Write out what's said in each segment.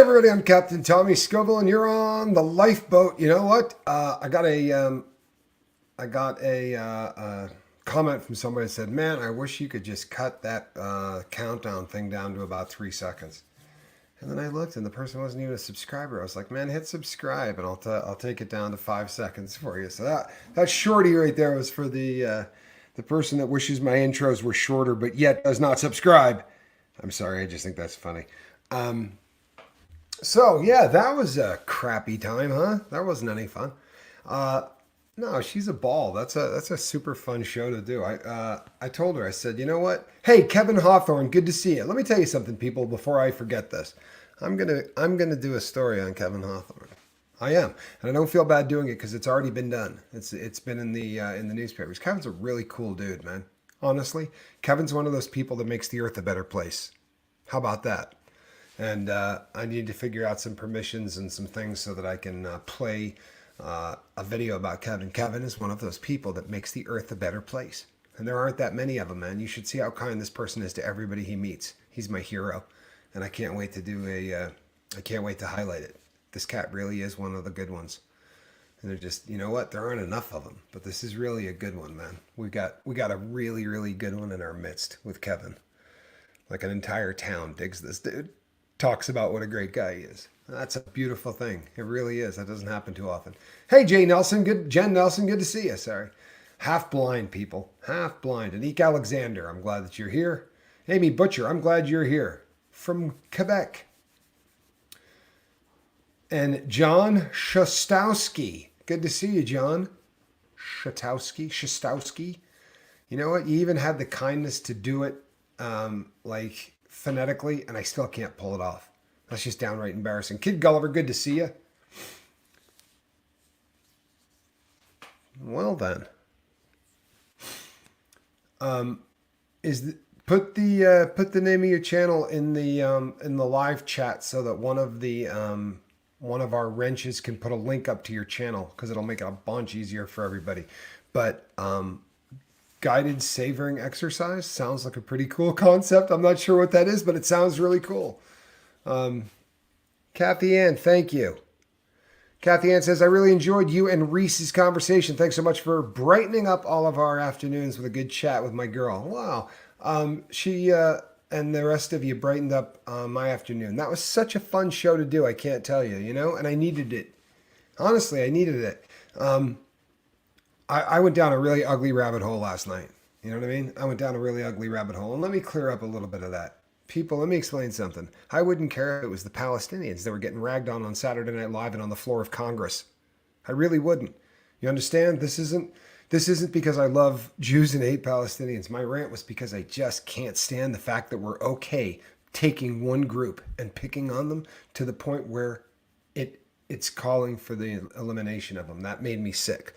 everybody, I'm Captain Tommy Scoville, and you're on the lifeboat. You know what? I got a comment from somebody that said, "Man, I wish you could just cut that countdown thing down to about 3 seconds." And then I looked, and the person wasn't even a subscriber. I was like, "Man, hit subscribe, and I'll take it down to 5 seconds for you." So that shorty right there was for the person that wishes my intros were shorter, but yet does not subscribe. I'm sorry, I just think that's funny. So yeah, that was a crappy time, huh? That wasn't any fun. Uh, no, she's a ball. That's a super fun show to do. I told her, I said, you know what? Hey, Kevin Hawthorne, good to see you. Let me tell you something, people, before I forget this. I'm gonna do a story on Kevin Hawthorne. I am, and I don't feel bad doing it because it's already been done. It's been in the newspapers. Kevin's a really cool dude, man. Honestly, Kevin's one of those people that makes the earth a better place. How about that? And I need to figure out some permissions and some things so that I can play a video about Kevin. Kevin is one of those people that makes the earth a better place. And there aren't that many of them, man. You should see how kind this person is to everybody he meets. He's my hero. And I can't wait to I can't wait to highlight it. This cat really is one of the good ones. And they're just, you know what? There aren't enough of them. But this is really a good one, man. We got a really, really good one in our midst with Kevin. Like an entire town digs this dude, talks about what a great guy he is. That's a beautiful thing. It really is. That doesn't happen too often. Hey, Jen Nelson, good to see you. Sorry. Half blind people. Half blind. Anik Alexander, I'm glad that you're here. Amy Butcher, I'm glad you're here. From Quebec. And John Shostowski. Good to see you, John. Shostowski. You know what? You even had the kindness to do it like phonetically, and I still can't pull it off. That's just downright embarrassing. Kid Gulliver, good to see you. Well then, is the, put the name of your channel in the live chat so that one of our wrenches can put a link up to your channel because it'll make it a bunch easier for everybody. But guided savoring exercise sounds like a pretty cool concept. I'm not sure what that is, but it sounds really cool. Kathy Ann, thank you. Kathy Ann says, I really enjoyed you and Reese's conversation. Thanks so much for brightening up all of our afternoons with a good chat with my girl. Wow. She and the rest of you brightened up my afternoon. That was such a fun show to do. I can't tell you, you know, and I needed it. Honestly, I needed it. I went down a really ugly rabbit hole last night. You know what I mean? I went down a really ugly rabbit hole. And let me clear up a little bit of that. People, let me explain something. I wouldn't care if it was the Palestinians that were getting ragged on Saturday Night Live and on the floor of Congress. I really wouldn't. You understand? This isn't because I love Jews and hate Palestinians. My rant was because I just can't stand the fact that we're okay taking one group and picking on them to the point where it's calling for the elimination of them. That made me sick.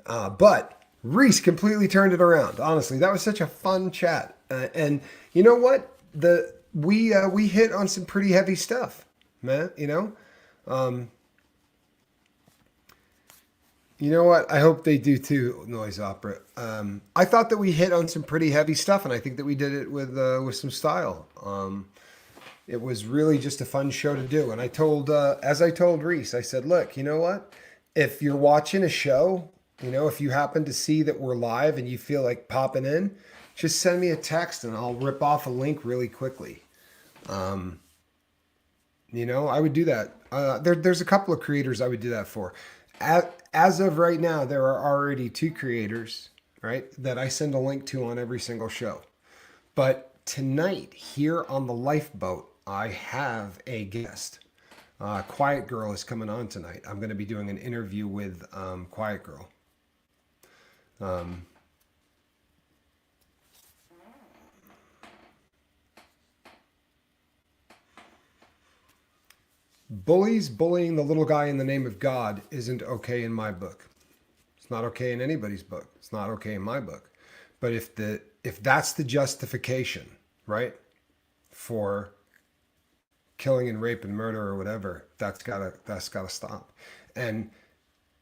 But Reese completely turned it around. Honestly, that was such a fun chat. And you know what? We hit on some pretty heavy stuff, man. You know what? I hope they do too. Noise opera. I thought that we hit on some pretty heavy stuff, and I think that we did it with some style. It was really just a fun show to do. And as I told Reese, I said, look, you know what? If you're watching a show, you know, if you happen to see that we're live and you feel like popping in, just send me a text and I'll rip off a link really quickly. You know, I would do that. There's a couple of creators I would do that for. As of right now, there are already 2 creators, right, that I send a link to on every single show. But tonight, here on the Lifeboat, I have a guest. Quiet Girl is coming on tonight. I'm going to be doing an interview with Quiet Girl. Bullies bullying the little guy in the name of God isn't okay in my book. It's not okay in anybody's book. It's not okay in my book. But if that's the justification, right, for killing and rape and murder or whatever, that's gotta stop. And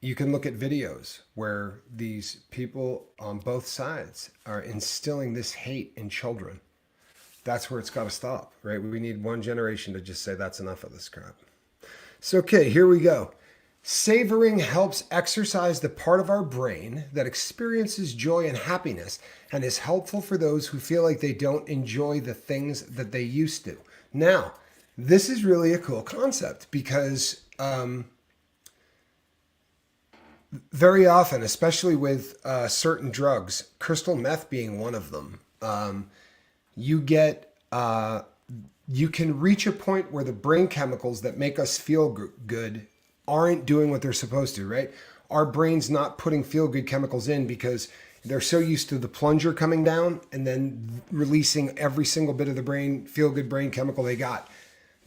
you can look at videos where these people on both sides are instilling this hate in children. that's where it's got to stop, right? We need one generation to just say that's enough of this crap. So, okay, here we go. Savoring helps exercise the part of our brain that experiences joy and happiness and is helpful for those who feel like they don't enjoy the things that they used to. Now, this is really a cool concept because very often, especially with certain drugs, crystal meth being one of them, you get you can reach a point where the brain chemicals that make us feel good aren't doing what they're supposed to, right? Our brain's not putting feel good chemicals in because they're so used to the plunger coming down and then releasing every single bit of the brain feel good brain chemical they got,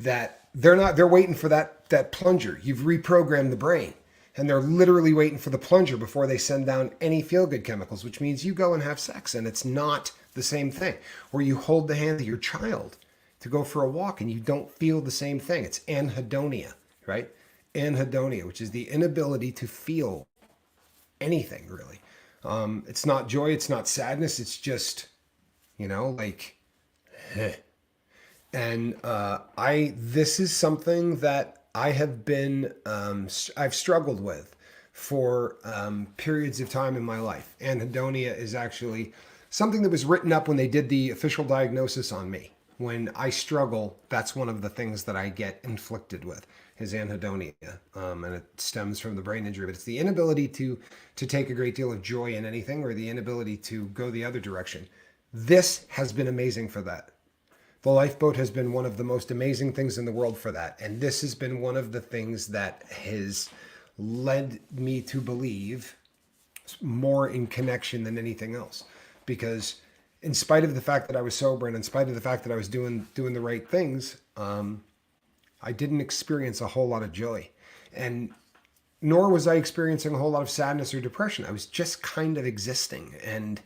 that they're waiting for that plunger. You've reprogrammed the brain, and they're literally waiting for the plunger before they send down any feel good chemicals, which means you go and have sex and it's not the same thing. Or you hold the hand of your child to go for a walk and you don't feel the same thing. It's anhedonia, right? Anhedonia, which is the inability to feel anything really. It's not joy, it's not sadness, it's just, like, and this is something that I have been, I've struggled with for periods of time in my life. Anhedonia is actually something that was written up when they did the official diagnosis on me. When I struggle, that's one of the things that I get inflicted with is anhedonia, and it stems from the brain injury. But it's the inability to take a great deal of joy in anything, or the inability to go the other direction. This has been amazing for that. The lifeboat has been one of the most amazing things in the world for that. And this has been one of the things that has led me to believe more in connection than anything else. Because in spite of the fact that I was sober and in spite of the fact that I was doing the right things, I didn't experience a whole lot of joy. And nor was I experiencing a whole lot of sadness or depression. I was just kind of existing. And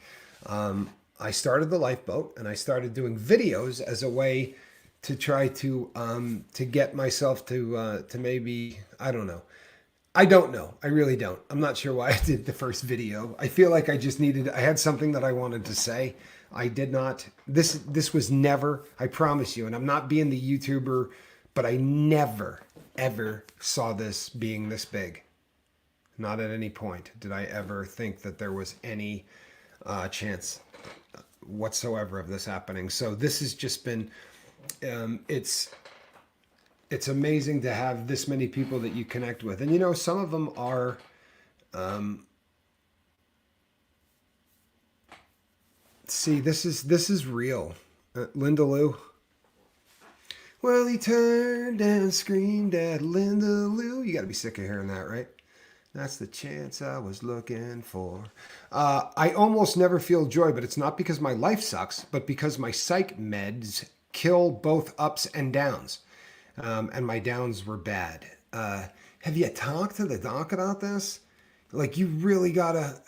I started the lifeboat and I started doing videos as a way to try to get myself to maybe, I don't know. I don't know. I really don't. I'm not sure why I did the first video. I feel like I had something that I wanted to say. I did not. This was never, I promise you, and I'm not being the YouTuber, but I never, ever saw this being this big. Not at any point did I ever think that there was any chance whatsoever of this happening. So this has just been, it's amazing to have this many people that you connect with. And some of them are, see, this is real. Linda Lou. Well, he turned and screamed at Linda Lou. You got to be sick of hearing that, right? That's the chance I was looking for. I almost never feel joy, but it's not because my life sucks, but because my psych meds kill both ups and downs. And my downs were bad. Have you talked to the doc about this? Like, you really gotta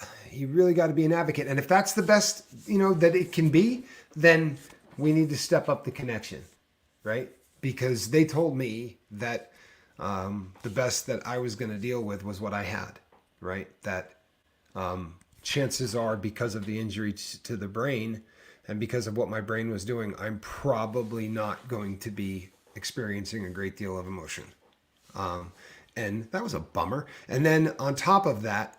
be an advocate. And if that's the best, that it can be, then we need to step up the connection, right? Because they told me that the best that I was going to deal with was what I had, right? That chances are, because of the injury to the brain and because of what my brain was doing, I'm probably not going to be experiencing a great deal of emotion. And that was a bummer. And then on top of that,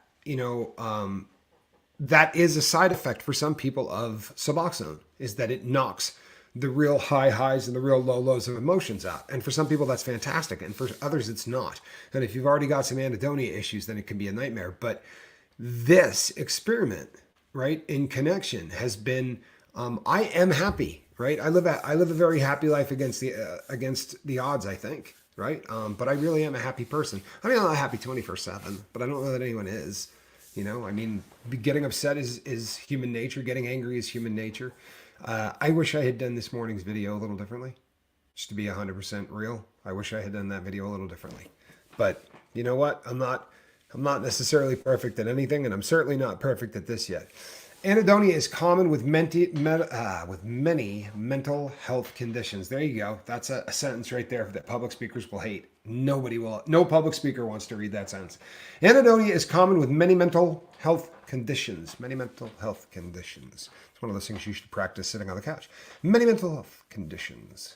that is a side effect for some people of Suboxone, is that it knocks the real high highs and the real low lows of emotions out. And for some people, that's fantastic. And for others, it's not. And if you've already got some anhedonia issues, then it can be a nightmare. But this experiment, right, in connection has been, I am happy, right? I live a very happy life against the odds, I think, right? But I really am a happy person. I mean, I'm not happy 24/7, but I don't know that anyone is. I mean, getting upset is human nature. Getting angry is human nature. I wish I had done this morning's video a little differently. Just to be 100% real, I wish I had done that video a little differently. But you know what? I'm not necessarily perfect at anything, and I'm certainly not perfect at this yet. Anhedonia is common with many mental health conditions. There you go. That's a sentence right there that public speakers will hate. No public speaker wants to read that sentence. Anhedonia is common with many mental health conditions. Many mental health conditions. It's one of those things you should practice sitting on the couch. Many mental health conditions.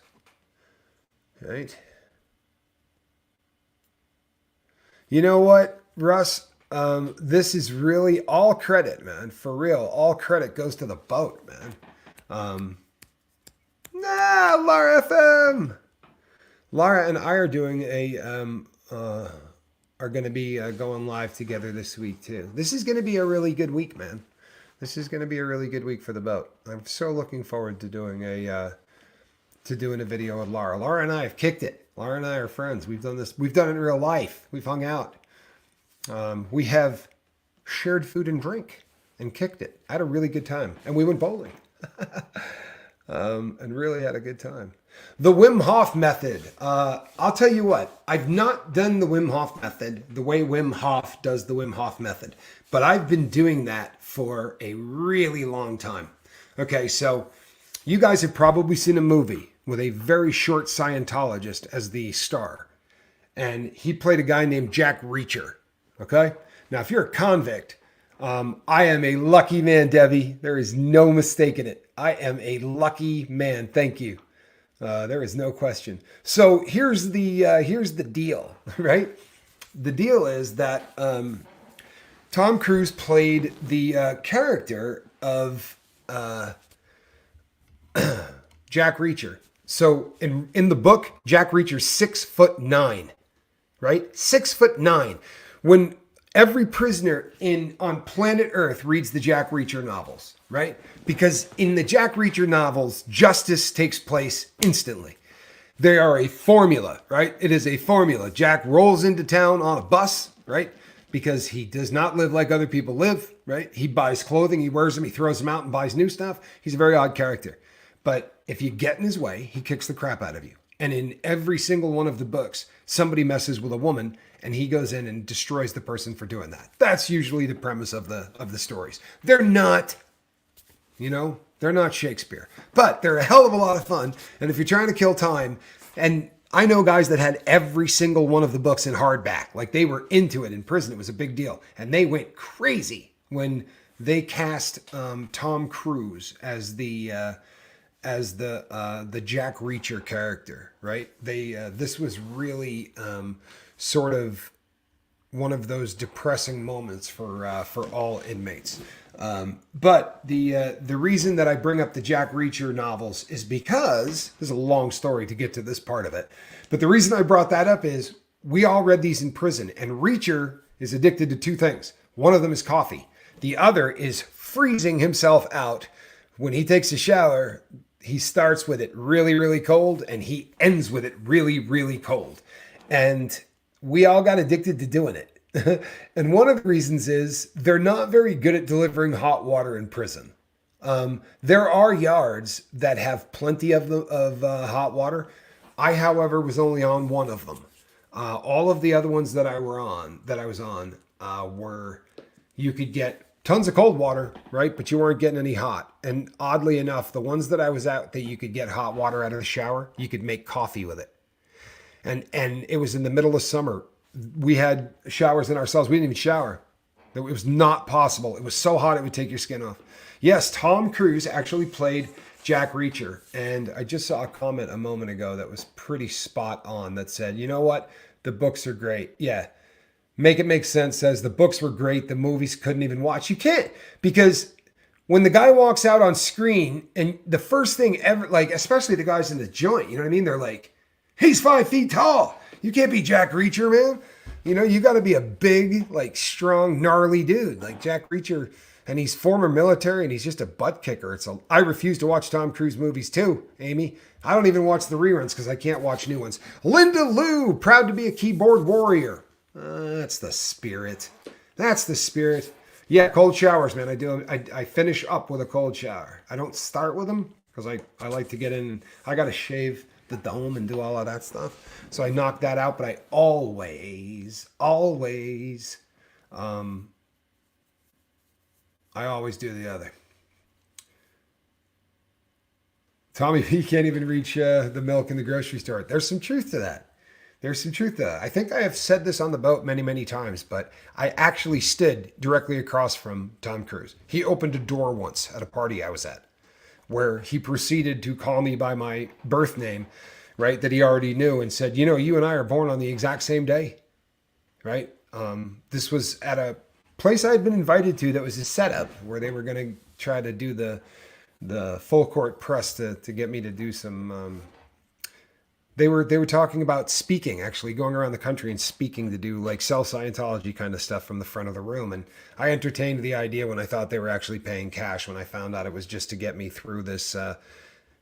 Right? You know what, Russ? This is really all credit, man. For real, all credit goes to the boat, man. Lara FM. Lara and I are doing are going to be going live together this week too. This is going to be a really good week, man. This is going to be a really good week for the boat. I'm so looking forward to doing a video with Lara. Lara and I have kicked it. Lara and I are friends. We've done this. We've done it in real life. We've hung out. We have shared food and drink and kicked it. I had a really good time, and we went bowling. And really had a good time. The Wim Hof method. I'll tell you what, I've not done the Wim Hof method the way Wim Hof does the Wim Hof method, but I've been doing that for a really long time. Okay, so you guys have probably seen a movie with a very short Scientologist as the star, and he played a guy named Jack Reacher. Okay, now if you're a convict, I am a lucky man, Debbie. There is no mistaking it. I am a lucky man. Thank you. There is no question. So here's the deal, right? The deal is that Tom Cruise played the character of Jack Reacher. So in the book, Jack Reacher's 6'9", right? 6'9". When every prisoner on planet Earth reads the Jack Reacher novels, right? Because in the Jack Reacher novels, justice takes place instantly. They are a formula, right? It is a formula. Jack rolls into town on a bus, right? Because he does not live like other people live, right? He buys clothing, he wears them, he throws them out and buys new stuff. He's a very odd character. But if you get in his way, he kicks the crap out of you. And in every single one of the books, somebody messes with a woman and he goes in and destroys the person for doing that. That's usually the premise of the stories. They're not, they're not Shakespeare, but they're a hell of a lot of fun. And if you're trying to kill time, and I know guys that had every single one of the books in hardback, like they were into it in prison. It was a big deal. And they went crazy when they cast Tom Cruise as the Jack Reacher character, right? This was really sort of one of those depressing moments for all inmates. But the reason that I bring up the Jack Reacher novels is because there's a long story to get to this part of it. But the reason I brought that up is we all read these in prison, and Reacher is addicted to two things. One of them is coffee. The other is freezing himself out. When he takes a shower, he starts with it really, really cold, and he ends with it really, really cold. And we all got addicted to doing it. And one of the reasons is they're not very good at delivering hot water in prison. There are yards that have plenty of hot water. I, however, was only on one of them. All of the other ones that I was on, were you could get tons of cold water, right? But you weren't getting any hot. And oddly enough, the ones that I was at that you could get hot water out of the shower, you could make coffee with it. And it was in the middle of summer. We had showers in ourselves. We didn't even shower. It was not possible. It was so hot it would take your skin off. Yes, Tom Cruise actually played Jack Reacher. And I just saw a comment a moment ago that was pretty spot on that said, you know what? The books are great. Yeah. Make It Make Sense says the books were great. The movies couldn't even watch. You can't, because when the guy walks out on screen and the first thing ever, like, especially the guys in the joint, you know what I mean? They're like, he's 5 feet tall. You can't be Jack Reacher, man. You got to be a big, like, strong, gnarly dude like Jack Reacher. And he's former military and he's just a butt kicker. I refuse to watch Tom Cruise movies too, Amy. I don't even watch the reruns because I can't watch new ones. Linda Lou, proud to be a keyboard warrior. That's the spirit. That's the spirit. Yeah, cold showers, man. I finish up with a cold shower. I don't start with them because I like to get in. I got to shave the dome and do all of that stuff. So I knock that out, but I always do the other. Tommy, you can't even reach the milk in the grocery store. There's some truth to that. There's some truth to that. I think I have said this on the boat many, many times, but I actually stood directly across from Tom Cruise. He opened a door once at a party I was at, where he proceeded to call me by my birth name, right, that he already knew, and said, you and I are born on the exact same day, right? This was at a place I had been invited to that was a setup where they were going to try to do the full court press to get me to do some. They were talking about speaking, actually going around the country and speaking to do like sell Scientology kind of stuff from the front of the room. And I entertained the idea when I thought they were actually paying cash. When I found out it was just to get me through this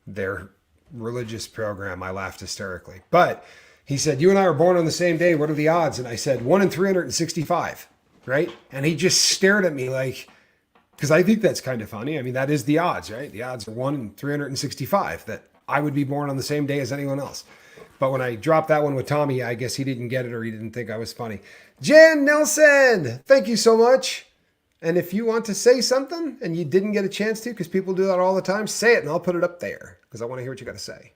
their religious program, I laughed hysterically. But he said, "You and I were born on the same day. What are the odds?" And I said, 1 in 365, right? And he just stared at me like, because I think that's kind of funny. I mean, that is the odds, right? The odds are 1 in 365 that I would be born on the same day as anyone else. But when I dropped that one with Tommy, I guess he didn't get it or he didn't think I was funny. Jan Nelson, thank you so much. And if you want to say something and you didn't get a chance to, because people do that all the time, say it and I'll put it up there because I want to hear what you got to say.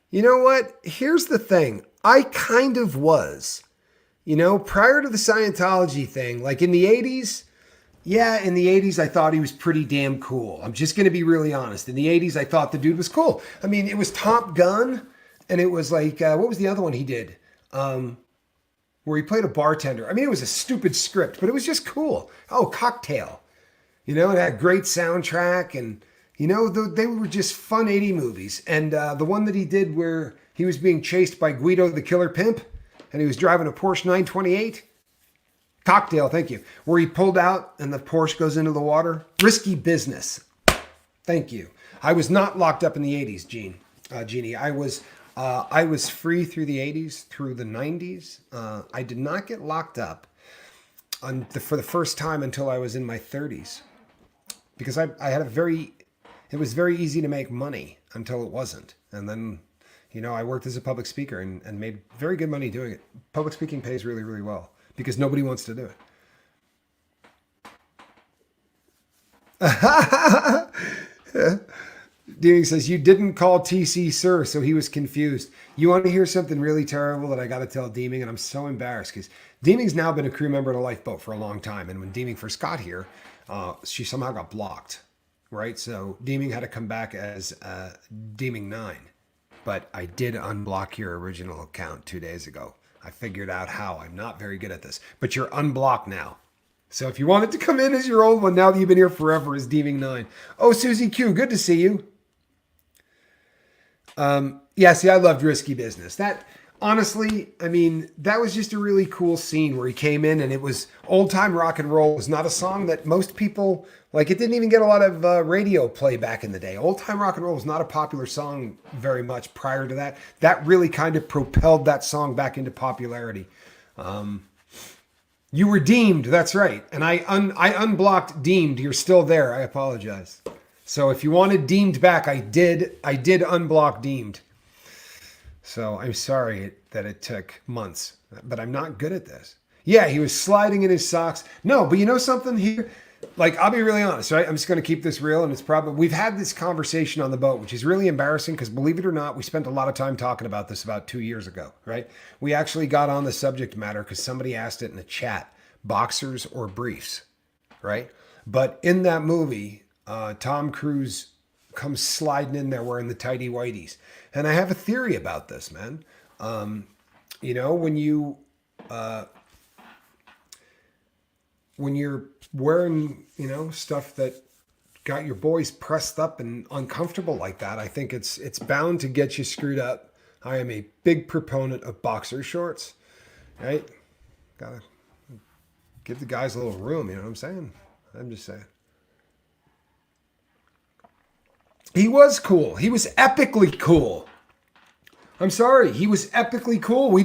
You know what? Here's the thing. I kind of was, prior to the Scientology thing, like in the 80s, yeah, in the 80s, I thought he was pretty damn cool. I'm just going to be really honest. In the 80s, I thought the dude was cool. I mean, it was Top Gun, and it was like, what was the other one he did? Where he played a bartender. I mean, it was a stupid script, but it was just cool. Oh, Cocktail. It had a great soundtrack, and, they were just fun 80 movies. And the one that he did where he was being chased by Guido the Killer Pimp, and he was driving a Porsche 928. Cocktail, thank you. Where he pulled out and the Porsche goes into the water. Risky Business. Thank you. I was not locked up in the 80s, Jeannie. I was free through the 80s, through the 90s. I did not get locked up for the first time until I was in my 30s. Because I had it was very easy to make money until it wasn't. And then, I worked as a public speaker and made very good money doing it. Public speaking pays really, really well. Because nobody wants to do it. Deeming says, you didn't call TC sir, so he was confused. You want to hear something really terrible that I got to tell Deeming? And I'm so embarrassed because Deeming's now been a crew member on a lifeboat for a long time. And when Deeming first got here, she somehow got blocked, right? So Deeming had to come back as Deeming 9. But I did unblock your original account 2 days ago. I figured out how. I'm not very good at this. But you're unblocked now. So if you wanted to come in as your old one, now that you've been here forever, is Deeming 9. Oh, Susie Q, good to see you. Yeah, see, I loved Risky Business. That, honestly, I mean, that was just a really cool scene where he came in and it was old-time rock and roll. It was not a song that most people, like, it didn't even get a lot of radio play back in the day. Old-time rock and roll was not a popular song very much prior to that. That really kind of propelled that song back into popularity. You were deemed, that's right. And I unblocked deemed. You're still there. I apologize. So if you wanted deemed back, I did unblock deemed. So I'm sorry that it took months, but I'm not good at this. Yeah, he was sliding in his socks. No, but you know something here? Like, I'll be really honest, right? I'm just going to keep this real, and it's probably, we've had this conversation on the boat, which is really embarrassing because, believe it or not, we spent a lot of time talking about this about 2 years ago, right? We actually got on the subject matter because somebody asked it in the chat, boxers or briefs, right? But in that movie, Tom Cruise comes sliding in there wearing the tighty whities. And I have a theory about this, man. When you're wearing, stuff that got your boys pressed up and uncomfortable like that, I think it's bound to get you screwed up. I am a big proponent of boxer shorts, right? Gotta give the guys a little room, you know what I'm saying? I'm just saying. He was cool. He was epically cool. I'm sorry. He was epically cool. We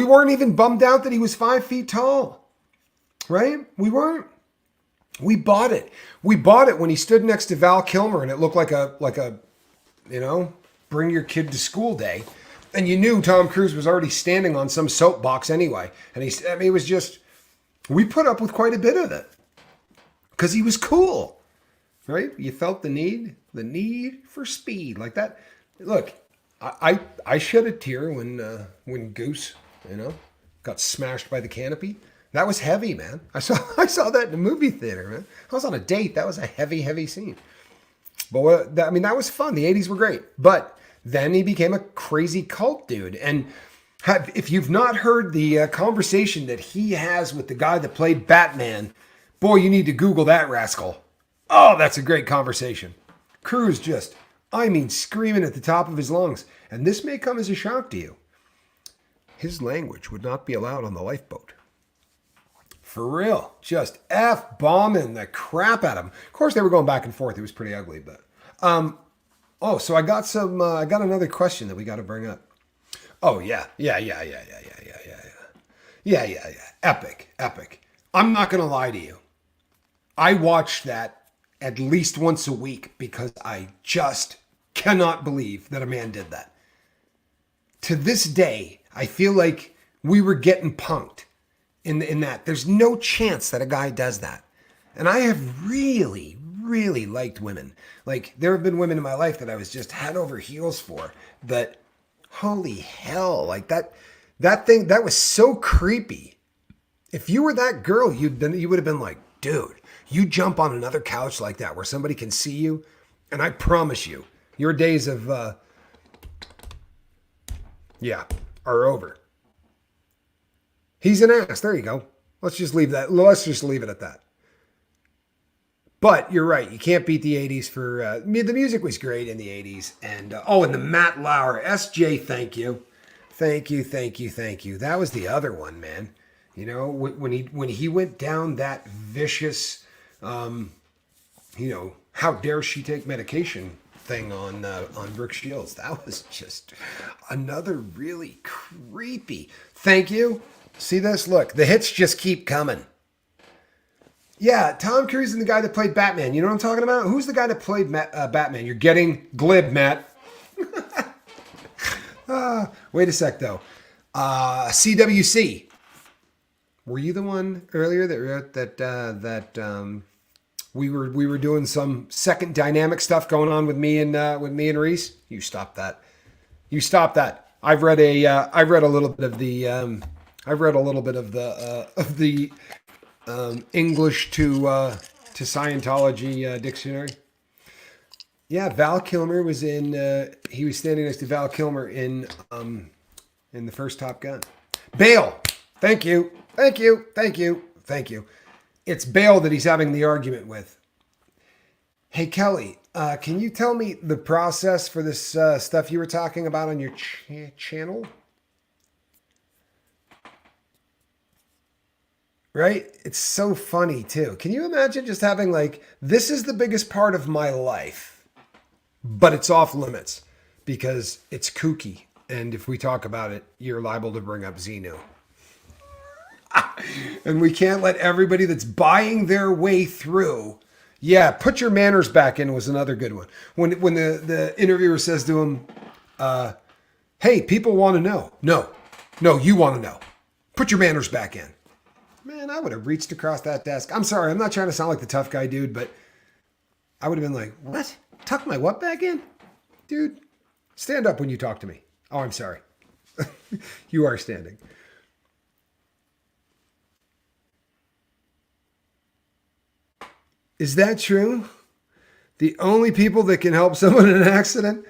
weren't even bummed out that he was 5 feet tall. Right? We weren't. We bought it. We bought it when he stood next to Val Kilmer and it looked like a, bring your kid to school day. And you knew Tom Cruise was already standing on some soapbox anyway. And it was just, we put up with quite a bit of it. Because he was cool. Right? You felt the need for speed like that. Look, I shed a tear when Goose, you know, got smashed by the canopy. That was heavy, man. I saw that in the movie theater, man. I was on a date. That was a heavy scene. But I mean, that was fun. The '80s were great. But then he became a crazy cult dude. And if you've not heard the conversation that he has with the guy that played Batman, boy, you need to Google that rascal. Oh, that's a great conversation. Cruz just, I mean, screaming at the top of his lungs. And this may come as a shock to you. His language would not be allowed on the lifeboat. For real. Just F-bombing the crap out of him. Of course, they were going back and forth. It was pretty ugly, but... so I got I got another question that we got to bring up. Oh, yeah. Yeah. Epic. I'm not going to lie to you. I watched that at least once a week because I just cannot believe that a man did that. To this day, I feel like we were getting punked in that. There's no chance that a guy does that. And I have really liked women. Like, there have been women in my life that I was just head over heels for. But holy hell, like that thing, that was so creepy. If you were that girl, you would have been like, dude, you jump on another couch like that where somebody can see you, and I promise you, your days of are over. He's an ass. There you go. Let's just leave it at that. But you're right. You can't beat the 80s for... the music was great in the 80s. And and the Matt Lauer. SJ, thank you. Thank you. That was the other one, man. You know, when he went down that vicious, how dare she take medication thing on Brooke Shields. That was just another really creepy. Thank you. See this? Look, the hits just keep coming. Yeah, Tom Cruise and the guy that played Batman. You know what I'm talking about? Who's the guy that played Batman? You're getting glib, Matt. Wait a sec, though. CWC. Were you the one earlier that wrote that we were doing some second dynamic stuff going on with me and Reese? You stop that. I've read a little bit of the English to Scientology dictionary. Yeah, Val Kilmer was in. He was standing next to Val Kilmer in the first Top Gun. Bale, thank you. It's Bale that he's having the argument with. Hey Kelly, can you tell me the process for this stuff you were talking about on your channel? Right? It's so funny too. Can you imagine just having like, this is the biggest part of my life, but it's off limits because it's kooky. And if we talk about it, you're liable to bring up Xenu. And we can't let everybody that's buying their way through. Yeah, put your manners back in was another good one. When the interviewer says to him, hey, people want to know. No, you want to know. Put your manners back in. Man, I would have reached across that desk. I'm sorry, I'm not trying to sound like the tough guy dude, but I would have been like, what? Tuck my what back in? Dude, stand up when you talk to me. Oh, I'm sorry. You are standing. Is that true? The only people that can help someone in an accident?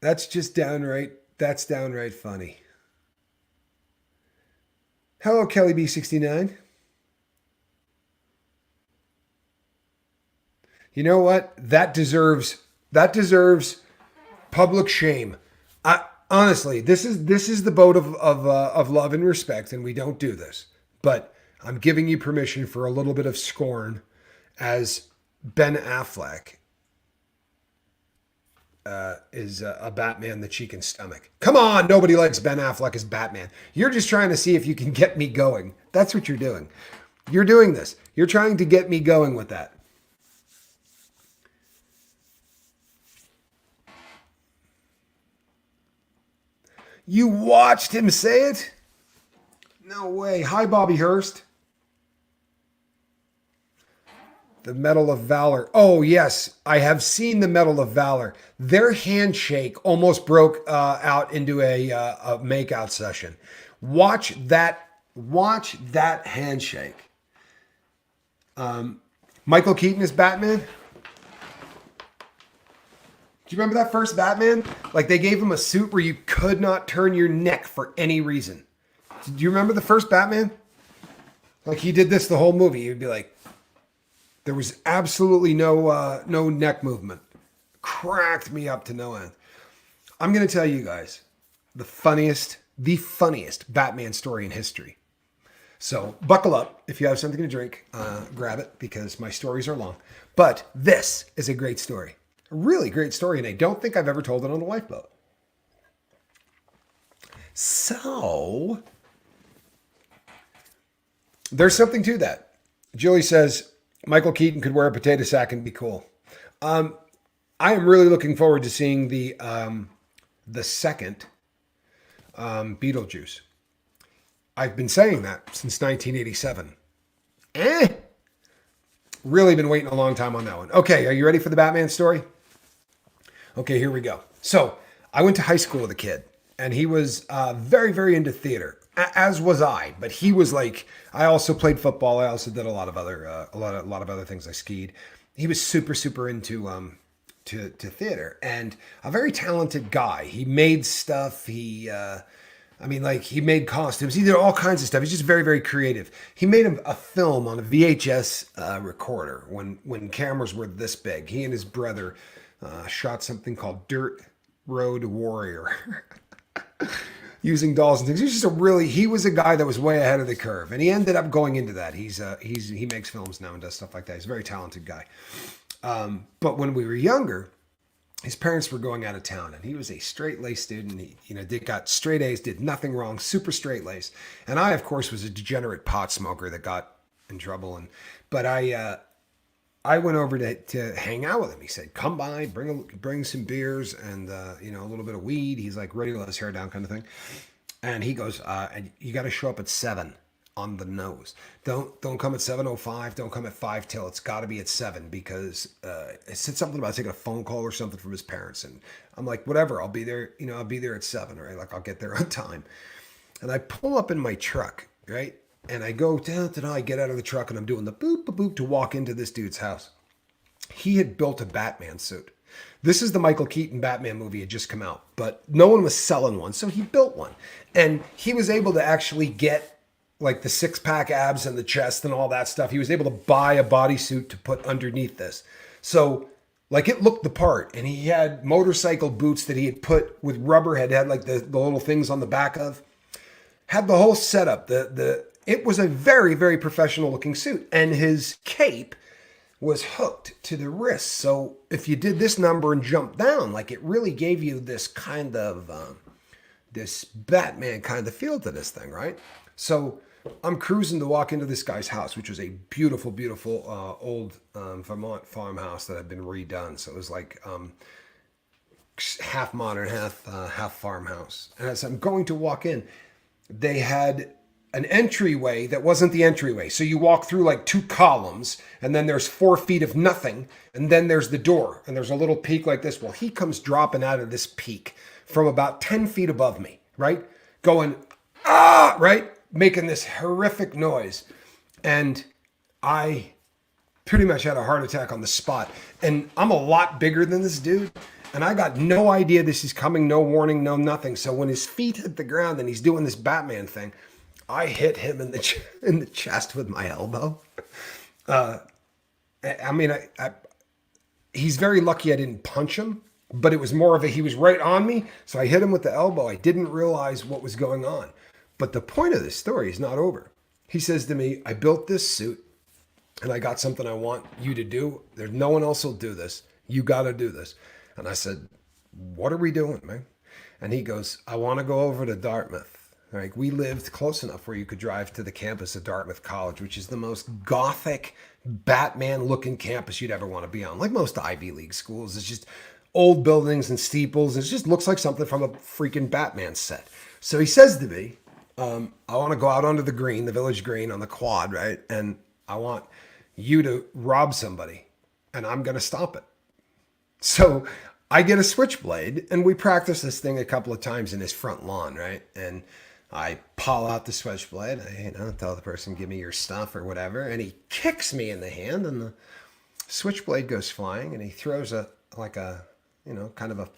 That's downright funny. Hello, Kelly B69. You know what? That deserves public shame. Honestly, this is the boat of love and respect, and we don't do this. But I'm giving you permission for a little bit of scorn as Ben Affleck is a Batman that she can stomach. Come on, nobody likes Ben Affleck as Batman. You're just trying to see if you can get me going. That's what you're doing. You're doing this. You're trying to get me going with that. You watched him say it? No way. Hi, Bobby Hurst. The Medal of Valor. Oh, yes, I have seen the Medal of Valor. Their handshake almost broke out into a makeout session. Watch that. Watch that handshake. Michael Keaton is Batman. Do you remember that first Batman? Like they gave him a suit where you could not turn your neck for any reason. Do you remember the first Batman? Like he did this the whole movie. He'd be like, there was absolutely no neck movement. Cracked me up to no end. I'm going to tell you guys the funniest Batman story in history. So buckle up. If you have something to drink, grab it because my stories are long. But this is a great story. A really great story, and I don't think I've ever told it on a lifeboat. So, there's something to that. Julie says, Michael Keaton could wear a potato sack and be cool. I am really looking forward to seeing the second Beetlejuice. I've been saying that since 1987. Really been waiting a long time on that one. Okay, are you ready for the Batman story? Okay, here we go. So I went to high school with a kid, and he was very, very into theater, as was I. But he was like, I also played football. I also did a lot of other things. I skied. He was super, super into to theater, and a very talented guy. He made stuff. He made costumes. He did all kinds of stuff. He's just very, very creative. He made a film on a VHS recorder when cameras were this big. He and his brother shot something called Dirt Road Warrior using dolls and things. He was a guy that was way ahead of the curve, and he ended up going into that. He makes films now and does stuff like that. He's a very talented guy. But when we were younger, his parents were going out of town, and he was a straight-laced student. He got straight A's, did nothing wrong, super straight-laced. And I, of course, was a degenerate pot smoker that got in trouble. But I went over to hang out with him. He said, "Come by, bring some beers and a little bit of weed." He's like ready to let his hair down, kind of thing. And he goes, "And you got to show up at 7 on the nose. Don't come at 7:05. Don't come at 5 till. It's got to be at 7 because it said something about taking a phone call or something from his parents." And I'm like, "Whatever. I'll be there. I'll be there at 7. Right? Like I'll get there on time." And I pull up in my truck, right? And I go down, I get out of the truck, and I'm doing the boop, boop, boop to walk into this dude's house. He had built a Batman suit. This is the Michael Keaton Batman movie had just come out, but no one was selling one, so he built one. And he was able to actually get like the 6-pack abs and the chest and all that stuff. He was able to buy a bodysuit to put underneath this. So like it looked the part, and he had motorcycle boots that he had put with rubber, had like the little things on the back of. Had the whole setup. It was a very, very professional looking suit, and his cape was hooked to the wrist. So if you did this number and jumped down, like it really gave you this kind of, this Batman kind of feel to this thing, right? So I'm cruising to walk into this guy's house, which was a beautiful, beautiful old Vermont farmhouse that had been redone. So it was like half modern, half farmhouse. And as I'm going to walk in, they had an entryway that wasn't the entryway. So you walk through like 2 columns, and then there's 4 feet of nothing, and then there's the door, and there's a little peak like this. Well, he comes dropping out of this peak from about 10 feet above me, right? Going, right? Making this horrific noise. And I pretty much had a heart attack on the spot. And I'm a lot bigger than this dude, and I got no idea this is coming, no warning, no nothing. So when his feet hit the ground and he's doing this Batman thing, I hit him in the chest with my elbow. He's very lucky I didn't punch him, but it was more of he was right on me, so I hit him with the elbow. I didn't realize what was going on. But the point of this story is not over. He says to me, "I built this suit, and I got something I want you to do. There's no one else will do this. You got to do this." And I said, "What are we doing, man?" And he goes, "I want to go over to Dartmouth." Like we lived close enough where you could drive to the campus of Dartmouth College, which is the most gothic, Batman-looking campus you'd ever want to be on. Like most Ivy League schools, it's just old buildings and steeples. It just looks like something from a freaking Batman set. So he says to me, "I want to go out onto the green, the village green on the quad, right? And I want you to rob somebody, and I'm going to stop it. So I get a switchblade, and we practice this thing a couple of times in his front lawn, right? And I pull out the switchblade. I tell the person, give me your stuff or whatever. And he kicks me in the hand, and the switchblade goes flying, and he throws kind of a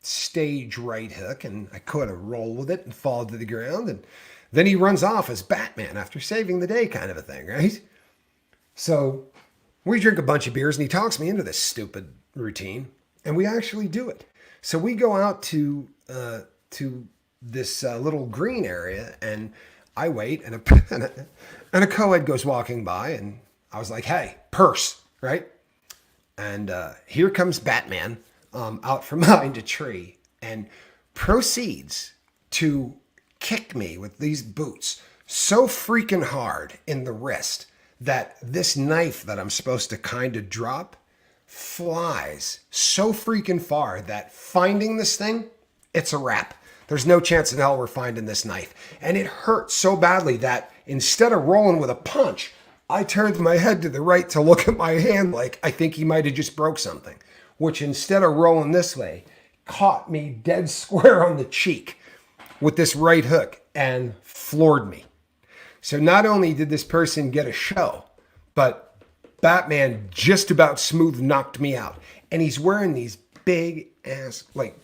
stage right hook, and I kind of roll with it and fall to the ground. And then he runs off as Batman after saving the day, kind of a thing, right? So we drink a bunch of beers, and he talks me into this stupid routine, and we actually do it. So we go out to this little green area, and I wait, and a co-ed goes walking by, and I was like, hey, purse, right? And here comes Batman out from behind a tree and proceeds to kick me with these boots so freaking hard in the wrist that this knife that I'm supposed to kind of drop flies so freaking far that finding this thing, it's a wrap. There's no chance in hell we're finding this knife. And it hurt so badly that instead of rolling with a punch, I turned my head to the right to look at my hand like I think he might have just broke something, which instead of rolling this way, caught me dead square on the cheek with this right hook and floored me. So not only did this person get a show, but Batman just about smooth knocked me out. And he's wearing these big ass, like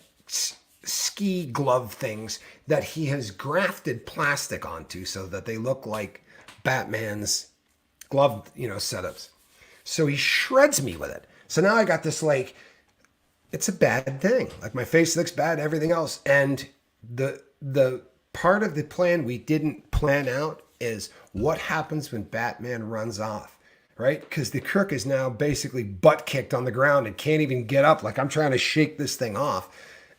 ski glove things that he has grafted plastic onto so that they look like Batman's glove, setups. So he shreds me with it. So now I got this, like, it's a bad thing. Like, my face looks bad, everything else. And the part of the plan we didn't plan out is what happens when Batman runs off, right? Because the crook is now basically butt kicked on the ground and can't even get up. Like, I'm trying to shake this thing off.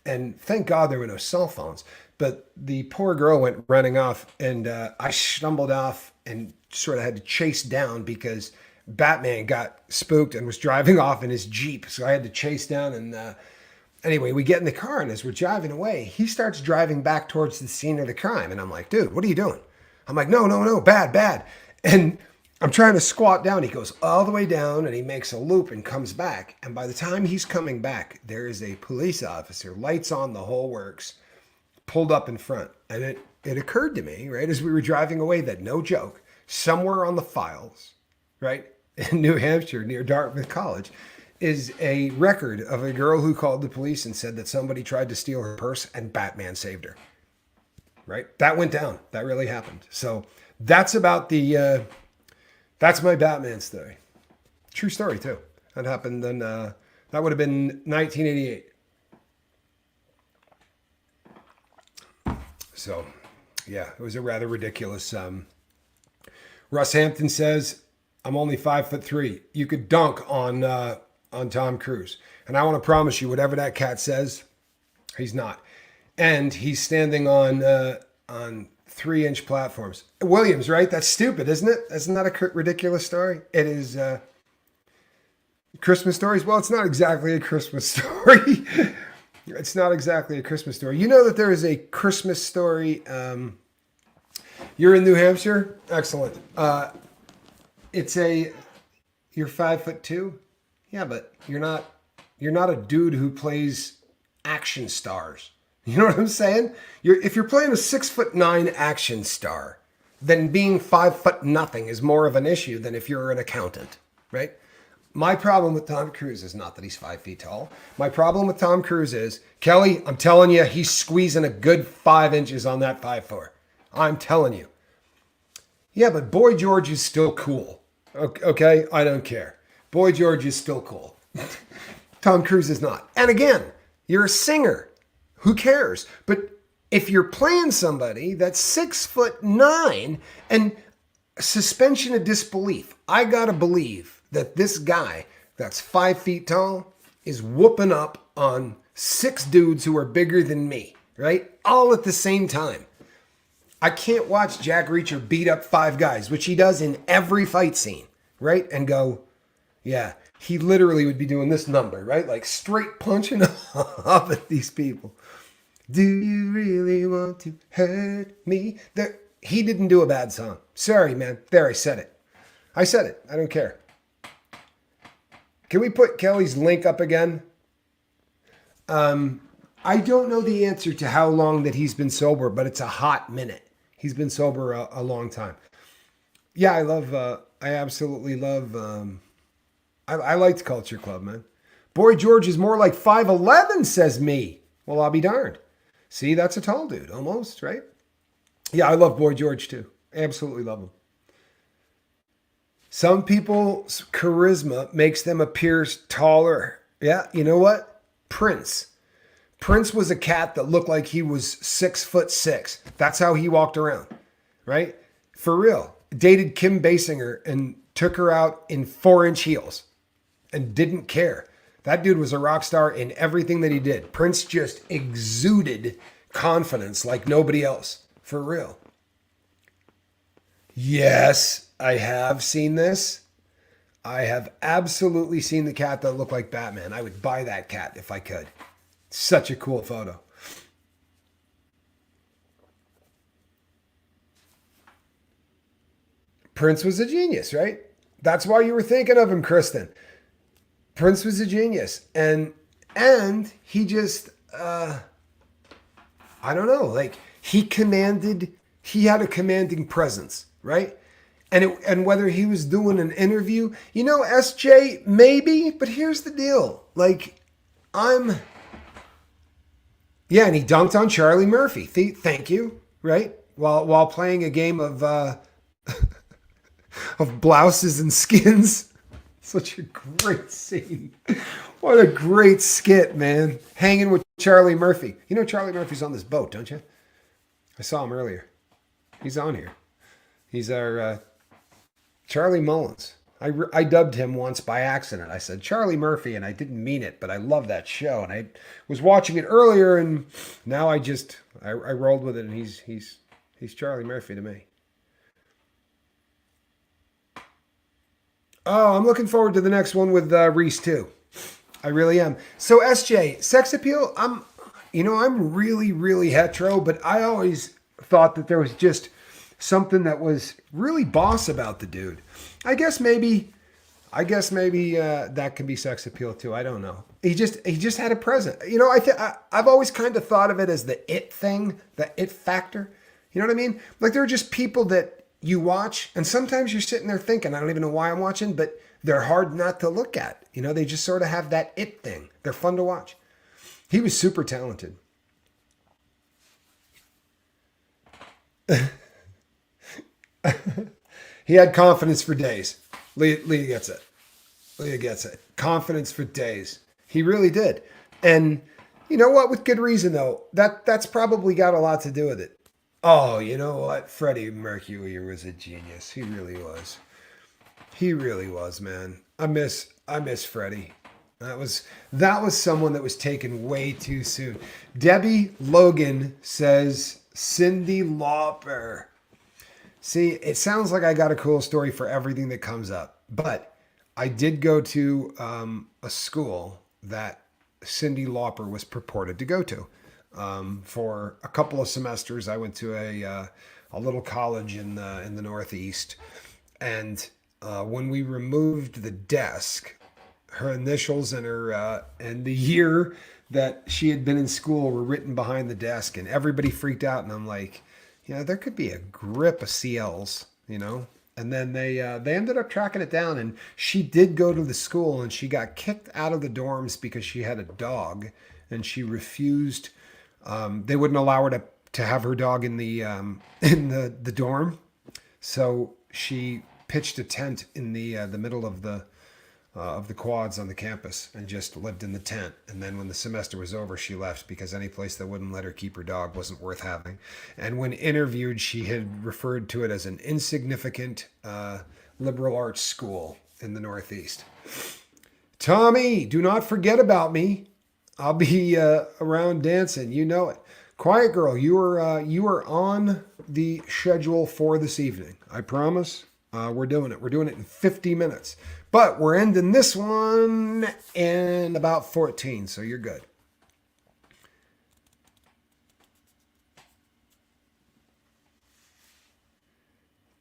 And thank God there were no cell phones. But the poor girl went running off, and I stumbled off and sort of had to chase down because Batman got spooked and was driving off in his Jeep. So I had to chase down. And anyway, we get in the car, and as we're driving away, he starts driving back towards the scene of the crime. And I'm like, dude, what are you doing? I'm like, no, bad. And I'm trying to squat down. He goes all the way down, and he makes a loop and comes back. And by the time he's coming back, there is a police officer, lights on, the whole works, pulled up in front. And it occurred to me, right, as we were driving away, that no joke, somewhere on the files, right, in New Hampshire near Dartmouth College, is a record of a girl who called the police and said that somebody tried to steal her purse and Batman saved her. Right? That went down. That really happened. So that's about that's my Batman story. True story, too. That happened in, that would have been 1988. So, yeah, it was a rather ridiculous. Russ Hampton says, I'm only 5'3". You could dunk on Tom Cruise. And I want to promise you, whatever that cat says, he's not. And he's standing on 3-inch platforms. Williams, right? That's stupid, isn't it? Isn't that a ridiculous story? It is. Christmas stories? Well, it's not exactly a Christmas story. It's not exactly a Christmas story. You know that there is a Christmas story. You're in New Hampshire? Excellent. You're 5'2"? Yeah, but you're not a dude who plays action stars. You know what I'm saying? If you're playing a 6'9" action star, then being 5'0" is more of an issue than if you're an accountant, right? My problem with Tom Cruise is not that he's 5 feet tall. My problem with Tom Cruise is, Kelly, I'm telling you, he's squeezing a good 5 inches on that 5'4". I'm telling you. Yeah, but Boy George is still cool. Okay? I don't care. Boy George is still cool. Tom Cruise is not. And again, you're a singer. Who cares? But if you're playing somebody that's 6'9" and suspension of disbelief, I gotta believe that this guy that's 5 feet tall is whooping up on 6 dudes who are bigger than me, right? All at the same time. I can't watch Jack Reacher beat up 5 guys, which he does in every fight scene, right? And go, yeah, he literally would be doing this number, right? Like straight punching up at these people. Do you really want to hurt me? He didn't do a bad song. Sorry, man. There, I said it. I don't care. Can we put Kelly's link up again? I don't know the answer to how long that he's been sober, but it's a hot minute. He's been sober a long time. Yeah, I absolutely love, I liked Culture Club, man. Boy George is more like 5'11", says me. Well, I'll be darned. See, that's a tall dude, almost, right? Yeah, I love Boy George too. Absolutely love him. Some people's charisma makes them appear taller. Yeah, you know what? Prince. Prince was a cat that looked like he was 6'6". That's how he walked around, right? For real. Dated Kim Basinger and took her out in 4-inch heels and didn't care. That dude was a rock star in everything that he did. Prince just exuded confidence like nobody else. For real. Yes, I have seen this. I have absolutely seen the cat that looked like Batman. I would buy that cat if I could. Such a cool photo. Prince was a genius, right? That's why you were thinking of him, Kristen. Prince was a genius. And he just I don't know, like he had a commanding presence, right? And whether he was doing an interview, SJ, maybe, but here's the deal. Like, yeah, and he dunked on Charlie Murphy. Thank you, right? While playing a game of of blouses and skins. Such a great scene. What a great skit, man. Hanging with Charlie Murphy. You know Charlie Murphy's on this boat, don't you? I saw him earlier. He's on here. He's our Charlie Mullins. I dubbed him once by accident. I said Charlie Murphy, and I didn't mean it, but I love that show. And I was watching it earlier, and now I rolled with it, and he's Charlie Murphy to me. Oh, I'm looking forward to the next one with Reese too. I really am. So SJ, sex appeal. I'm really, really hetero, but I always thought that there was just something that was really boss about the dude. I guess maybe that can be sex appeal too. I don't know. He just had a present. I've always kind of thought of it as the it thing, the it factor. You know what I mean? Like there are just people that you watch, and sometimes you're sitting there thinking, I don't even know why I'm watching, but they're hard not to look at. They just sort of have that it thing. They're fun to watch. He was super talented. He had confidence for days. Leah gets it. Leah gets it. Confidence for days. He really did. And you know what? With good reason, though. That's probably got a lot to do with it. Oh, you know what? Freddie Mercury was a genius. He really was. He really was, man. I miss Freddie. That was someone that was taken way too soon. Debbie Logan says Cyndi Lauper. See, it sounds like I got a cool story for everything that comes up, but I did go to a school that Cyndi Lauper was purported to go to. For a couple of semesters, I went to a little college in the Northeast, and when we removed the desk, her initials and and the year that she had been in school were written behind the desk, and everybody freaked out. And I'm like, there could be a grip of CLs, And then they ended up tracking it down, and she did go to the school, and she got kicked out of the dorms because she had a dog, and she refused. They wouldn't allow her to have her dog in the dorm, so she pitched a tent in the middle of the quads on the campus and just lived in the tent. And then when the semester was over, she left because any place that wouldn't let her keep her dog wasn't worth having. And when interviewed, she had referred to it as an insignificant liberal arts school in the Northeast. Tommy, do not forget about me. I'll be around dancing. You know it. Quiet girl, you are on the schedule for this evening. I promise. We're doing it. We're doing it in 50 minutes. But we're ending this one in about 14, so you're good.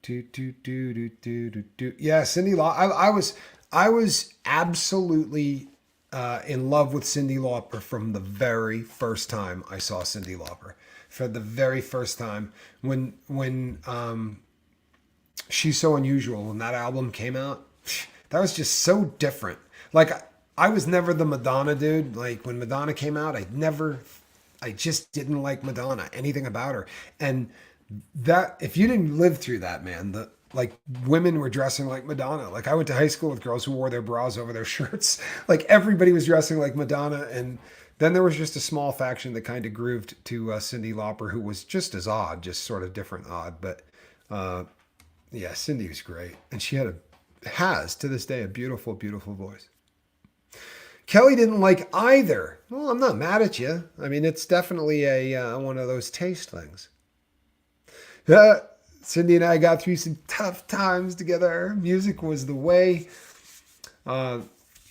Yeah, Cyndi Law. I was absolutely in love with Cyndi Lauper from the very first time I saw Cyndi Lauper. For the very first time, when She's So Unusual, when that album came out, that was just so different. Like I was never the Madonna dude. Like when Madonna came out, I just didn't like Madonna, anything about her. And that, if you didn't live through that, man, the like women were dressing like Madonna. Like I went to high school with girls who wore their bras over their shirts. Like everybody was dressing like Madonna. And then there was just a small faction that kind of grooved to Cyndi Lauper, who was just as odd, just sort of different odd. But uh, yeah, Cyndi was great. And she has to this day a beautiful, beautiful voice. Kelly didn't like either. Well, I'm not mad at you. I mean, it's definitely a one of those taste things. Cindy and I got through some tough times together. Music was the way. I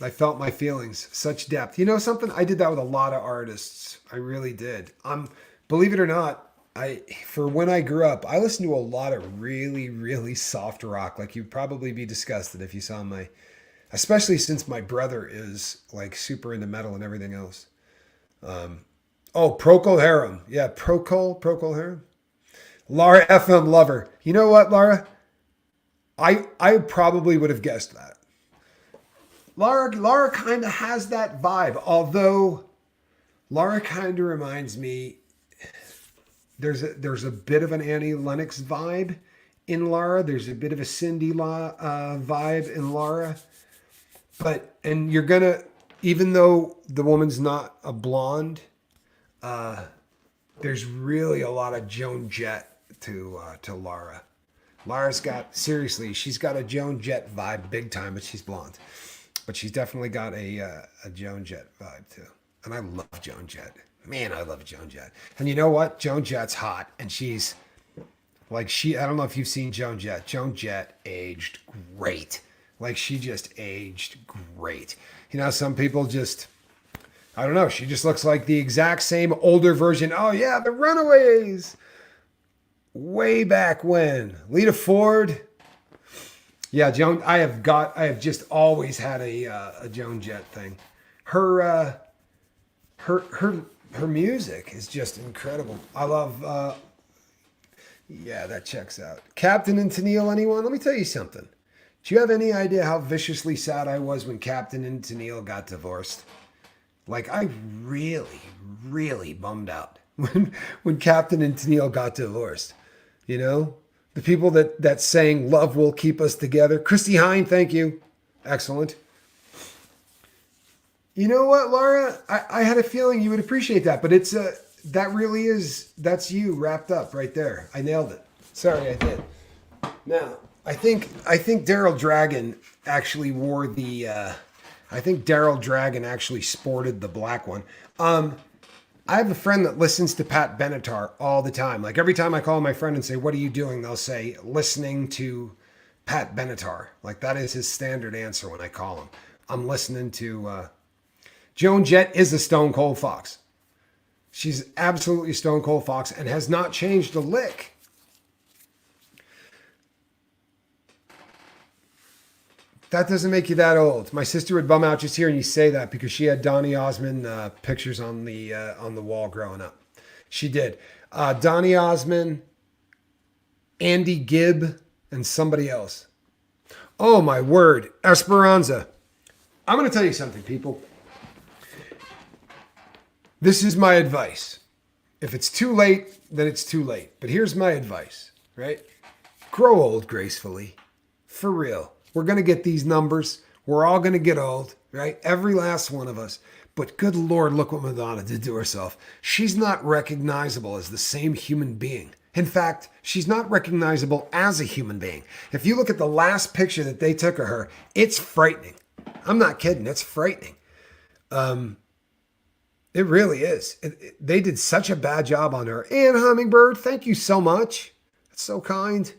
felt my feelings, such depth. You know something? I did that with a lot of artists. I really did. Believe it or not, for when I grew up, I listened to a lot of really, really soft rock. Like you'd probably be disgusted if you saw especially since my brother is like super into metal and everything else. Procol Harum. Yeah, Procol Harum. Laura FM Lover. You know what, Laura? I probably would have guessed that. Laura kind of has that vibe, although Laura kind of reminds me, there's a bit of an Annie Lennox vibe in Laura. There's a bit of a Cyndi vibe in Laura. And you're gonna, even though the woman's not a blonde, there's really a lot of Joan Jett to Laura. She's got a Joan Jett vibe big time, but she's blonde. But she's definitely got a Joan Jett vibe too. And I love Joan Jett. Man, I love Joan Jett. And you know what? Joan Jett's hot. And she's like, I don't know if you've seen Joan Jett. Joan Jett aged great. Like she just aged great. You know, some people just, I don't know. She just looks like the exact same older version. Oh yeah, the Runaways. Way back when. Lita Ford. Yeah, Joan. I have just always had a Joan Jett thing. Her music is just incredible. I love. Yeah, that checks out. Captain and Tennille, anyone? Let me tell you something. Do you have any idea how viciously sad I was when Captain and Tennille got divorced? Like, I really, really bummed out when Captain and Tennille got divorced. You know? The people that sang "Love Will Keep Us Together." Christy Hine, thank you. Excellent. You know what, Laura? I had a feeling you would appreciate that, but that's you wrapped up right there. I nailed it. Sorry, I did. Now, I think Daryl Dragon actually wore the. I think Daryl Dragon actually sported the black one. I have a friend that listens to Pat Benatar all the time. Like every time I call my friend and say, "What are you doing?" they'll say, "Listening to Pat Benatar." Like that is his standard answer when I call him. I'm listening to. Joan Jett is a stone cold fox. She's absolutely stone cold fox and has not changed a lick. That doesn't make you that old. My sister would bum out just hearing you say that because she had Donny Osmond pictures on the wall growing up. She did. Donny Osmond, Andy Gibb, and somebody else. Oh my word, Esperanza. I'm going to tell you something, people. This is my advice. If it's too late, then it's too late. But here's my advice, right? Grow old gracefully. For real. We're going to get these numbers. We're all going to get old, right? Every last one of us. But good Lord, look what Madonna did to herself. She's not recognizable as the same human being. In fact, she's not recognizable as a human being. If you look at the last picture that they took of her, it's frightening. I'm not kidding. It's frightening. It really is. They did such a bad job on her. Ann Hummingbird, thank you so much. That's so kind.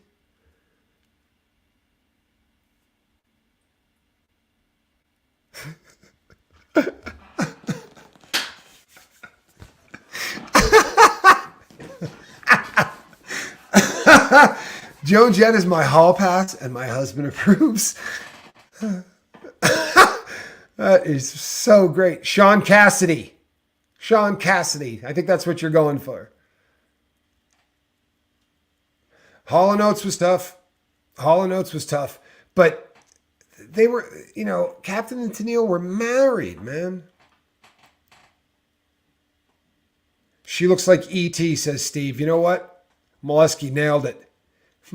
Joan Jett is my hall pass and my husband approves. That is so great. Sean Cassidy. Sean Cassidy. I think that's what you're going for. Hall & Oates was tough. Hall & Oates was tough. But they were, Captain and Tennille were married, man. She looks like E.T., says Steve. You know what? Molesky nailed it.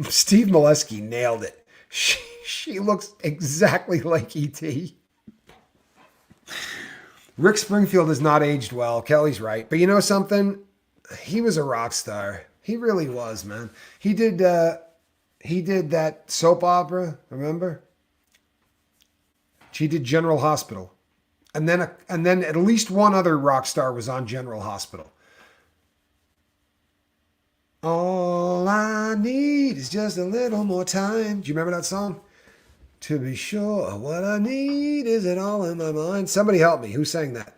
Steve Molesky nailed it. She looks exactly like E.T. Rick Springfield has not aged well. Kelly's right. But you know something? He was a rock star. He really was, man. He did that soap opera, remember? She did General Hospital. And then at least one other rock star was on General Hospital. All I need is just a little more time. Do you remember that song? To be sure, what I need is it all in my mind. Somebody help me. Who sang that?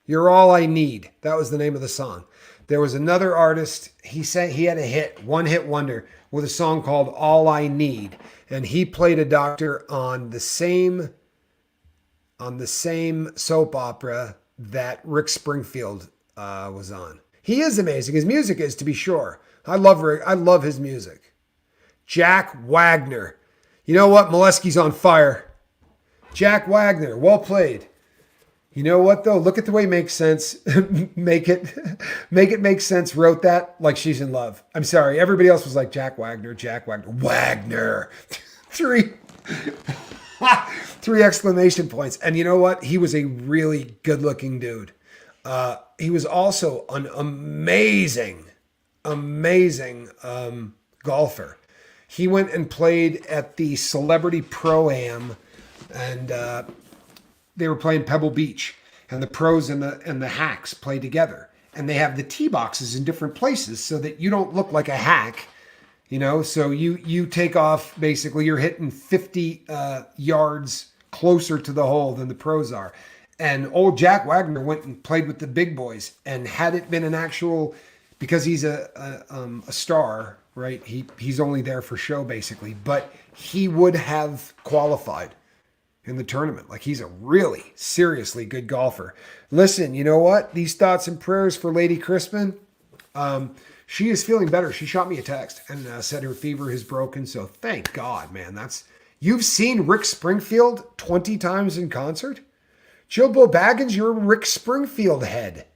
You're All I Need. That was the name of the song. There was another artist. He had a one hit wonder with a song called All I Need. And he played a doctor on the same soap opera that Rick Springfield was on. He is amazing. His music is, to be sure. I love his music. Jack Wagner. You know what? Molesky's on fire. Jack Wagner. Well played. You know what though? Look at the way Make Sense make it make sense wrote that like she's in love. I'm sorry. Everybody else was like Jack Wagner. Wagner. Three exclamation points. And you know what? He was a really good looking dude. He was also an amazing golfer. He went and played at the Celebrity Pro-Am, and they were playing Pebble Beach, and the pros and the hacks play together, and they have the tee boxes in different places so that you don't look like a hack, So you take off, basically you're hitting 50 yards closer to the hole than the pros are. And old Jack Wagner went and played with the big boys, and had it been an actual, because he's a star, right? He's only there for show basically, but he would have qualified in the tournament. Like, he's a really seriously good golfer. Listen, you know what? These thoughts and prayers for Lady Crispin. She is feeling better. She shot me a text and said her fever has broken. So thank God, man. You've seen Rick Springfield 20 times in concert? Jilbo Baggins, you're a Rick Springfield head.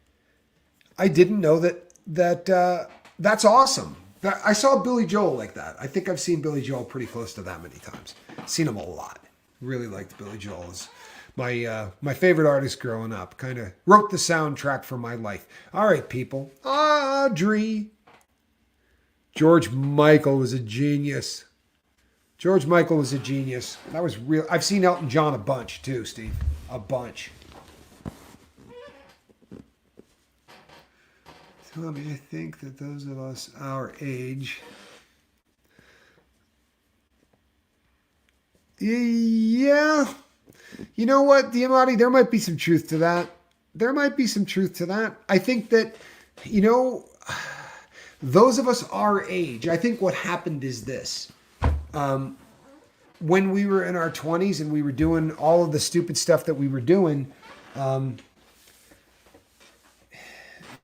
I didn't know that's awesome. I saw Billy Joel like that. I think I've seen Billy Joel pretty close to that many times. Seen him a lot. Really liked Billy Joel. As my favorite artist growing up. Kind of wrote the soundtrack for my life. All right, people. Audrey. George Michael was a genius. George Michael was a genius. That was real. I've seen Elton John a bunch too, Steve. A bunch. Tell me, I think that those of us our age. Yeah. You know what, Diamati? There might be some truth to that. I think that, those of us our age, I think what happened is this. When we were in our 20s and we were doing all of the stupid stuff that we were doing,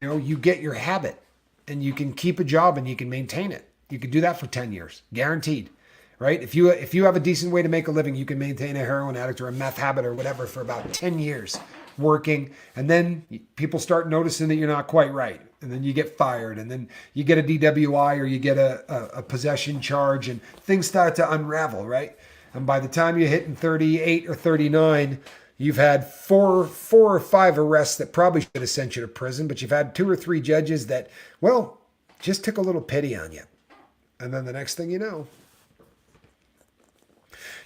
you get your habit and you can keep a job and you can maintain it. You can do that for 10 years, guaranteed, right? If you have a decent way to make a living, you can maintain a heroin addict or a meth habit or whatever for about 10 years working. And then people start noticing that you're not quite right. And then you get fired, and then you get a DWI or you get a possession charge, and things start to unravel, right? And by the time you're hitting 38 or 39, you've had four or five arrests that probably should have sent you to prison, but you've had 2 or 3 judges that, well, just took a little pity on you. And then the next thing you know,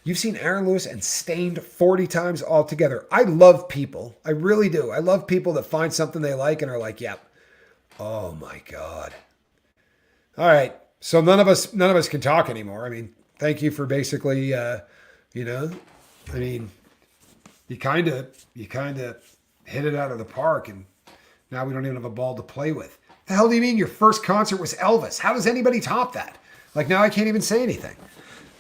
you've seen Aaron Lewis and Stained 40 times altogether. I love people. I really do. I love people that find something they like and are like, yep. Oh my God. All right. So none of us can talk anymore. I mean, thank you for basically, you kind of hit it out of the park, and now we don't even have a ball to play with. The hell do you mean your first concert was Elvis? How does anybody top that? Like, now I can't even say anything.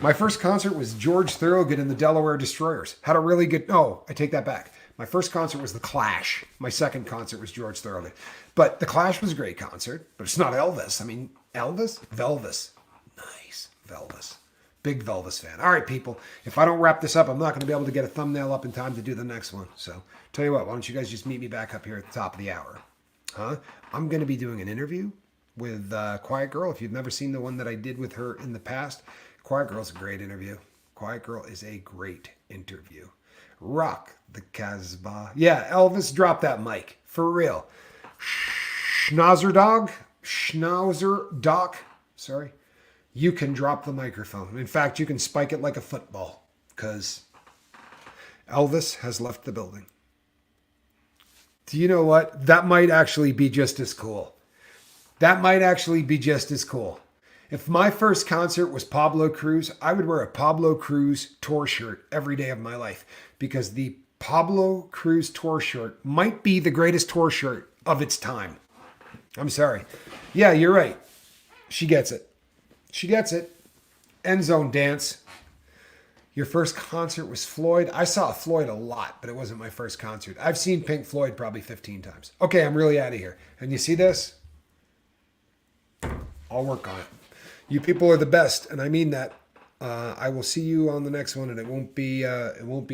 My first concert was George Thorogood and the Delaware Destroyers. Had a really good. No, I take that back. My first concert was The Clash. My second concert was George Thorogood. But The Clash was a great concert, but it's not Elvis. I mean, Elvis? Velvis. Nice. Velvis. Big Velvis fan. All right, people. If I don't wrap this up, I'm not going to be able to get a thumbnail up in time to do the next one. So, tell you what, why don't you guys just meet me back up here at the top of the hour? Huh? I'm going to be doing an interview with Quiet Girl. If you've never seen the one that I did with her in the past, Quiet Girl's a great interview. Quiet Girl is a great interview. Rock the Casbah. Yeah, Elvis, drop that mic. For real. Schnauzer dog. Sorry. You can drop the microphone. In fact, you can spike it like a football because Elvis has left the building. Do you know what? That might actually be just as cool. That might actually be just as cool. If my first concert was Pablo Cruz, I would wear a Pablo Cruz tour shirt every day of my life because the Pablo Cruz tour shirt might be the greatest tour shirt of its time. I'm sorry. Yeah, you're right. She gets it. She gets it. End zone dance. Your first concert was Floyd. I saw Floyd a lot, but it wasn't my first concert. I've seen Pink Floyd probably 15 times. Okay, I'm really out of here. And you see this? I'll work on it. You people are the best, and I mean that. I will see you on the next one, and it won't be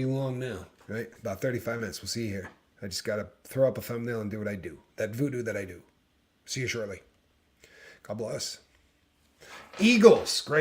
long now, right? About 35 minutes. We'll see you here. I just got to throw up a thumbnail and do what I do. That voodoo that I do. See you shortly. God bless. Eagles. Great.